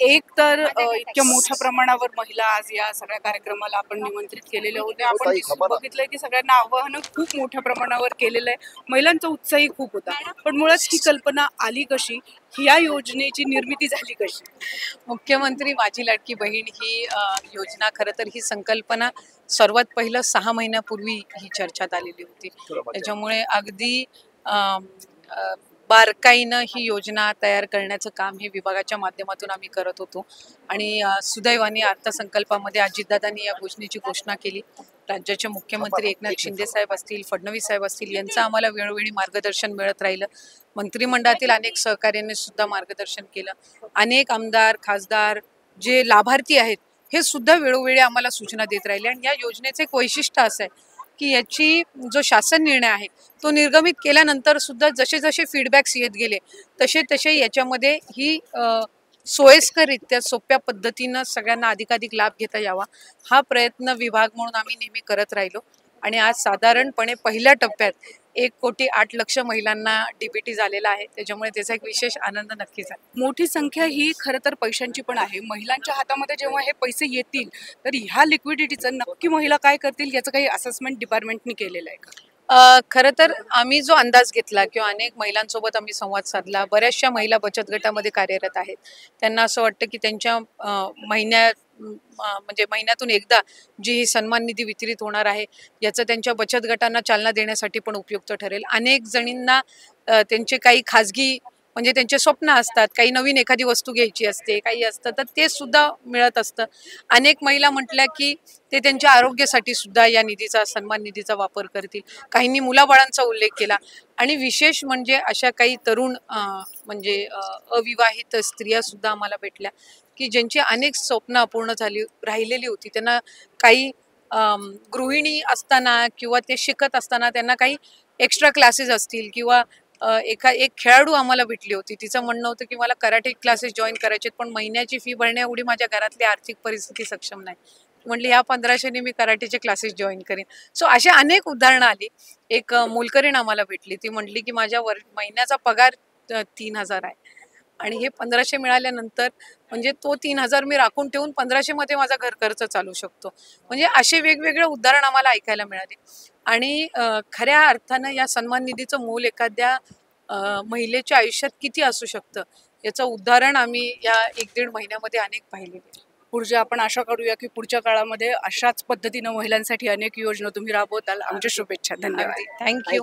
एक तर इतक्या मोठ्या प्रमाणावर महिला आज या सगळ्या कार्यक्रमाला आपण निमंत्रित केलेले होते. आपण बघितलंय की सगळ्यांना आवाहन खूप मोठ्या प्रमाणावर केलेलं आहे. महिलांचा उत्साही खूप होता. पण मुळात ही कल्पना आली कशी, या योजनेची निर्मिती झाली कशी? मुख्यमंत्री माझी लाडकी बहीण ही योजना, खरं तर ही संकल्पना सर्वात पहिलं 6 महिन्यापूर्वी ही चर्चेत आलेली होती. त्याच्यामुळे अगदी बारकाईनं ही योजना तयार करण्याचं काम हे विभागाच्या माध्यमातून आम्ही करत होतो. आणि सुदैवाने अर्थसंकल्पामध्ये अजितदादांनी या योजनेची घोषणा केली. राज्याचे मुख्यमंत्री एकनाथ शिंदे साहेब असतील, फडणवीस साहेब असतील, यांचं आम्हाला वेळोवेळी मार्गदर्शन मिळत राहिलं. मंत्रिमंडळातील अनेक सहकार्यांनी सुद्धा मार्गदर्शन केलं. अनेक आमदार, खासदार जे लाभार्थी आहेत हे सुद्धा वेळोवेळी आम्हाला सूचना देत राहिले. आणि या योजनेचं एक वैशिष्ट्य असं आहे की याची जो शासन निर्णय आहे तो निर्गमित केल्यानंतर सुद्धा जसे जसे फीडबॅक्स येत गेले तसे तसे याच्यामध्ये ही सोयीस्कररित्या सोप्या पद्धतीनं सगळ्यांना अधिकाधिक लाभ घेता यावा हा प्रयत्न विभाग म्हणून आम्ही नेहमी करत राहिलो. आणि आज साधारणपणे पहिल्या टप्प्यात 1,08,00,000 महिलांना डीबीटी झालेला आहे. त्याच्यामुळे त्याचा एक विशेष आनंद नक्कीच आहे. मोठी संख्या ही खरं तर पैशांची पण आहे. महिलांच्या हातामध्ये जेव्हा हे पैसे येतील तर ह्या लिक्विडिटीचं नक्की महिला काय करतील याचं काही असेसमेंट डिपार्टमेंटने केलेलं आहे का? खरं तर आम्ही जो अंदाज घेतला किंवा अनेक महिलांसोबत आम्ही संवाद साधला, बऱ्याचशा महिला बचत गटामध्ये कार्यरत आहेत. त्यांना असं वाटतं की त्यांच्या म्हणजे महिन्यातून एकदा जी ही सन्मान निधी वितरित होणार आहे याचं त्यांच्या बचत गटांना चालना देण्यासाठी पण उपयुक्त ठरेल. अनेक जणींना त्यांचे काही खाजगी म्हणजे त्यांचे स्वप्न असतात, काही नवीन एखादी वस्तू घ्यायची असते, काही असतं तर ते सुद्धा मिळत असतं. अनेक महिला म्हटल्या की ते त्यांच्या आरोग्यासाठी सुद्धा या निधीचा, सन्मान निधीचा वापर करतील. काहींनी मुलाबाळांचा उल्लेख केला. आणि विशेष म्हणजे अशा काही तरुण म्हणजे अविवाहित स्त्रिया सुद्धा आम्हाला भेटल्या की ज्यांची अनेक स्वप्न अपूर्ण राहिलेली होती. त्यांना काही गृहिणी असताना किंवा ते शिकत असताना त्यांना काही एक्स्ट्रा क्लासेस असतील किंवा एक खेळाडू आम्हाला भेटली होती. तिचं म्हणणं होतं की मला कराटे क्लासेस जॉईन करायचे पण महिन्याची फी भरण्या एवढी माझ्या घरातली आर्थिक परिस्थिती सक्षम नाही. म्हटली ह्या 1500ने मी कराटेचे क्लासेस जॉईन करेन. सो अशा अनेक उदाहरणं आली. एक मोलकरीण आम्हाला भेटली. ती म्हटली की माझ्या महिन्याचा पगार 3,000 आहे आणि हे 1500 मिळाल्यानंतर म्हणजे तो 3,000 मी राखून ठेवून 1500 मध्ये माझा घर खर्च चालू शकतो. म्हणजे असे वेगवेगळे उदाहरण आम्हाला ऐकायला मिळाले. आणि खऱ्या अर्थानं या सन्मान निधीचं मोल एखाद्या महिलेच्या आयुष्यात किती असू शकतं याचं उदाहरण आम्ही या 1-1.5 महिन्यामध्ये अनेक पाहिलेले. पुढच्या आपण आशा करूया की पुढच्या काळामध्ये अशाच पद्धतीनं महिलांसाठी अनेक योजना तुम्ही राबवताल. आमच्या शुभेच्छा. धन्यवाद. थँक्यू.